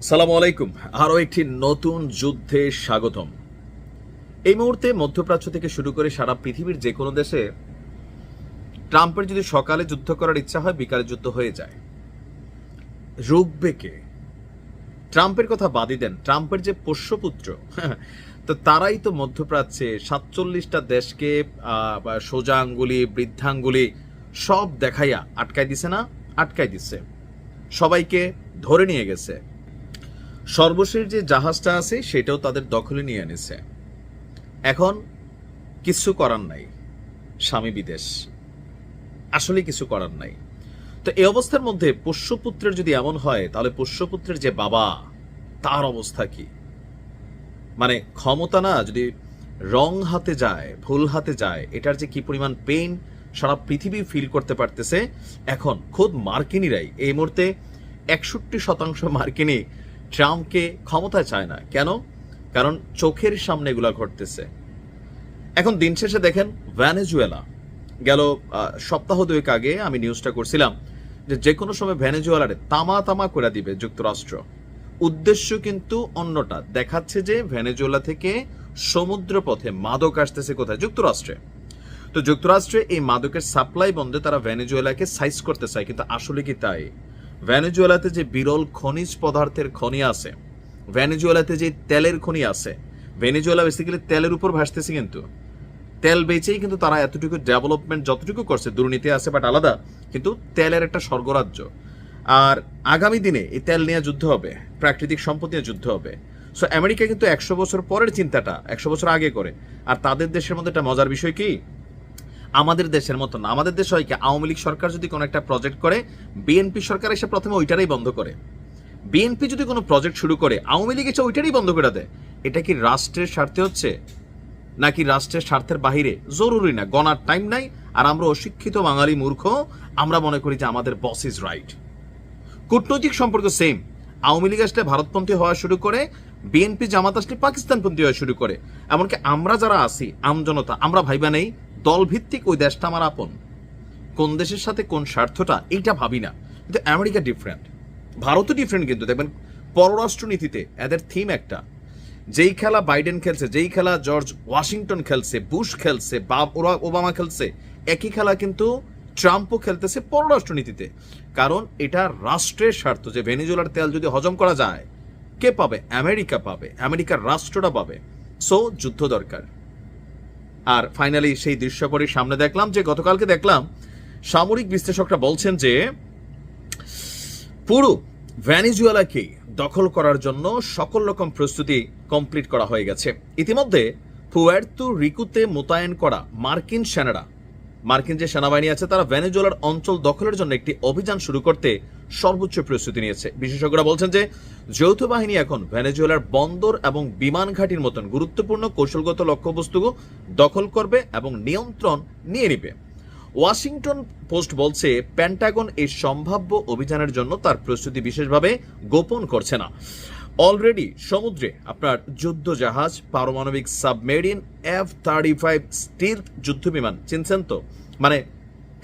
সালামু আলাইকুম। আরও একটি নতুন যুদ্ধে স্বাগতম। এই মুহূর্তে মধ্যপ্রাচ্য থেকে শুরু করে সারা পৃথিবীর যে কোনো দেশে ট্রাম্পের যদি সকালে যুদ্ধ করার ইচ্ছা হয়, বিকালে যুদ্ধ হয়ে যায়। রুখবে কে? ট্রাম্পের কথা বাদই দেন, ট্রাম্পের যে পোষ্যপুত্র তো তারাই তো মধ্যপ্রাচ্যে 47টা দেশকে সোজা আঙ্গুলি বৃদ্ধাঙ্গুলি সব দেখাইয়া আটকাই দিছে না? আটকাই দিছে, সবাইকে ধরে নিয়ে গেছে। সর্বশেষ যে জাহাজটা আছে সেটাও তাদের দখলে নিয়ে এনেছে। এখন কিছু করার নাই, স্বামী বিদেশ, আসলে কিছু করার নাই। তো এই অবস্থার মধ্যে পোষ্যপুত্রের যদি এমন হয়, তাহলে পোষ্যপুত্রের যে বাবা, তার অবস্থা কি? মানে ক্ষমতা না যদি রং হাতে যায়, ভুল হাতে যায়, এটার যে কি পরিমাণ পেইন সারা পৃথিবী ফিল করতে পারতেছে। এখন খোদ মার্কিনিরাই এই মুহূর্তে 61% মার্কিনি ট্রাম্পকে ক্ষমতায় চায় না। কেন? কারণ চোখের সামনে এগুলা ঘটতেছে। এখন দিন শেষে দেখেন, ভেনেজুয়েলা গেল সপ্তাহ দুয়েক আগে আমি নিউজটা করছিলাম যে কোনো সময় ভেনেজুয়েলারে তামা তামা করে দিবে যুক্তরাষ্ট্র। উদ্দেশ্য কিন্তু অন্যটা, দেখাচ্ছে যে ভেনেজুয়েলা থেকে সমুদ্র পথে মাদক আসতেছে কোথায়? যুক্তরাষ্ট্রে। তো যুক্তরাষ্ট্রে এই মাদকের সাপ্লাই বন্ধে তারা ভেনেজুয়েলাকে সাইজ করতে চায়, কিন্তু আসলে কি তাই? ভেনেজুয়েলাতে যে বিরল খনিজ পদার্থের খনি আছে, ভেনেজুয়েলাতে যে তেলের খনি আছে, ভেনেজুয়েলা বেসিক্যালি তেলের উপর ভাসতেছে, কিন্তু তেল বেচেই কিন্তু তারা এতটুকু ডেভেলপমেন্ট যতটুকু করছে, দুর্নীতি আছে বাট আলাদা, কিন্তু তেলের একটা স্বর্গরাজ্য। আর আগামী দিনে এই তেল নিয়ে যুদ্ধ হবে, প্রাকৃতিক সম্পদ নিয়ে যুদ্ধ হবে। সো আমেরিকা কিন্তু 100 বছর পরের চিন্তাটা 100 বছর আগে করে। আর তাদের দেশের মধ্যে একটা মজার বিষয় কি, আমাদের দেশের মতো না। আমাদের দেশে হয় কি, আওয়ামী লীগ সরকার যদি কোনো একটা প্রজেক্ট করে, বিএনপি সরকার এসে প্রথমে ওইটারই বন্ধ করে। বিএনপি যদি কোনো প্রজেক্ট শুরু করে, আওয়ামী লীগ এসে ওইটারই বন্ধ করে দেয়। এটা কি রাষ্ট্রের স্বার্থে হচ্ছে নাকি রাষ্ট্রের স্বার্থের বাহিরে? জরুরি না, গণার টাইম নাই। আর আমরা অশিক্ষিত বাঙালি মূর্খ, আমরা মনে করি যে আমাদের বস ইজ রাইট। কূটনৈতিক সম্পর্ক সেম। আওয়ামী লীগ আসলে ভারতপন্থী হওয়া শুরু করে, বিএনপি জামাত আসলে পাকিস্তানপন্থী হওয়া শুরু করে। এমনকি আমরা যারা আছি আমজনতা, আমরা ভাইবা নেই দল ভিত্তিক ওই দেশটা আমার আপন, কোন দেশের সাথে কোন স্বার্থটা এইটা ভাবি না। কিন্তু আমেরিকা ডিফারেন্ট, ভারতও ডিফারেন্ট। কিন্তু দেখবেন পররাষ্ট্রনীতিতে এদের থিম একটা, যেই খেলা বাইডেন খেলছে, যেই খেলা জর্জ ওয়াশিংটন খেলছে, বুশ খেলছে, ওবামা খেলছে, একই খেলা কিন্তু ট্রাম্পও খেলতেছে পররাষ্ট্রনীতিতে। কারণ এটা রাষ্ট্রের স্বার্থ যে ভেনেজুয়েলার তেল যদি হজম করা যায়, কে পাবে? আমেরিকা পাবে, আমেরিকার রাষ্ট্রটা পাবে। সো যুদ্ধ দরকার। আর ফাইনালি সেই দৃশ্যপরির সামনে দেখলাম যে, গতকালকে দেখলাম সামরিক বিশ্লেষকরা বলছেন যে পুরো ভেনেজুয়েলাকে দখল করার জন্য সকল রকম প্রস্তুতি কমপ্লিট করা হয়ে গেছে। ইতিমধ্যে পুয়ের্তো রিকোতে মোতায়েন করা মার্কিন সেনারা, মার্কিন যে সেনাবাহিনী আছে, তারা ভেনেজুয়েলার অঞ্চল দখলের জন্য একটি অভিযান শুরু করতে সর্বোচ্চ প্রস্তুতি নিয়েছে। বিশেষজ্ঞরা বলছেন যে যৌথ বাহিনী এখন ভেনেজুয়েলার বন্দর এবং বিমান ঘাঁটির মতন গুরুত্বপূর্ণ কৌশলগত লক্ষ্যবস্তু দখল করবে এবং নিয়ন্ত্রণ নিয়ে নেবে। ওয়াশিংটন পোস্ট বলছে পেন্টাগন এই সম্ভাব্য অভিযানের জন্য তার প্রস্তুতি বিশেষভাবে গোপন করছে না। অলরেডি সমুদ্রে আপনার যুদ্ধ জাহাজ, পারমাণবিক সাবমেরিন, F-35 স্টিলথ যুদ্ধ বিমান চিনছেন তো? মানে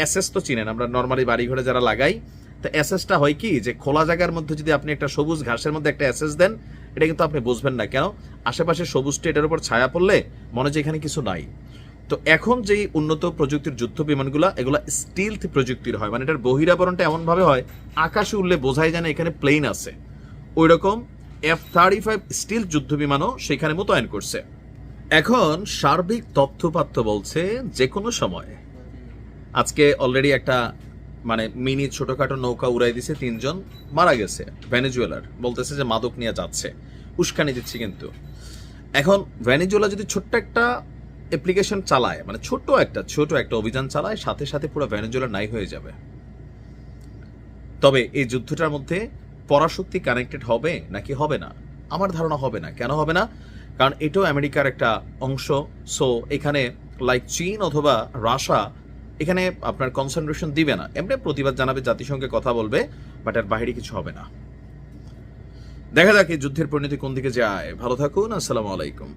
এসএস তো চিনেন, আমরা নর্মালি বাড়ি ঘরে যারা লাগাই। তো এসএসটা হয় কি, যে খোলা জায়গার মধ্যে যদি আপনি একটা সবুজ ঘাসের মধ্যে একটা এসএস দেন, এটা কিন্তু আপনি বুঝবেন না। কেন? আশেপাশে সবুজটা এটার উপর ছায়া পড়লে মনে হয় যে এখানে কিছু নাই। তো এখন যেই উন্নত প্রযুক্তির যুদ্ধ বিমানগুলা, এগুলা স্টিলথ প্রযুক্তির হয়, মানে এটার বহিরাবরণটা এমন ভাবে হয় আকাশে উড়লে বোঝাই যায় না এখানে প্লেন আছে। ওই রকম F-35 স্টিলথ যুদ্ধ বিমানও সেখানে মোতায়েন করছে। এখন সার্বিক তথ্যপাত্র বলছে যে কোনো সময়, আজকে অলরেডি একটা মানে মিনি ছোটখাটো নৌকা উড়াই দিছে, 3 জন মারা গেছে ভেনেজুয়েলার। বলতেছে যে মাদক নিয়ে যাচ্ছে, উস্কানি দিচ্ছে। কিন্তু এখন ভেনেজুয়েলা যদি ছোট্ট একটা অ্যাপ্লিকেশন চালায়, মানে ছোট একটা অভিযান চালায়, সাথে সাথে পুরো ভেনেজুয়েলা নাই হয়ে যাবে। তবে এই যুদ্ধটার মধ্যে পরাশক্তি কানেক্টেড হবে নাকি হবে না? আমার ধারণা হবে না। কেন হবে না? কারণ এটাও আমেরিকার একটা অংশ। সো এখানে লাইক চীন অথবা রাশিয়া এখানে আপনার কনসেন্ট্রেশন দিবে না। এমনি প্রতিবাদ জানাবে, জাতিসংঘে কথা বলবে, বাট এর বাইরে কিছু হবে না। দেখা যাক এই যুদ্ধের পরিণতি কোন দিকে যায়। ভালো থাকুন, আসসালামু আলাইকুম।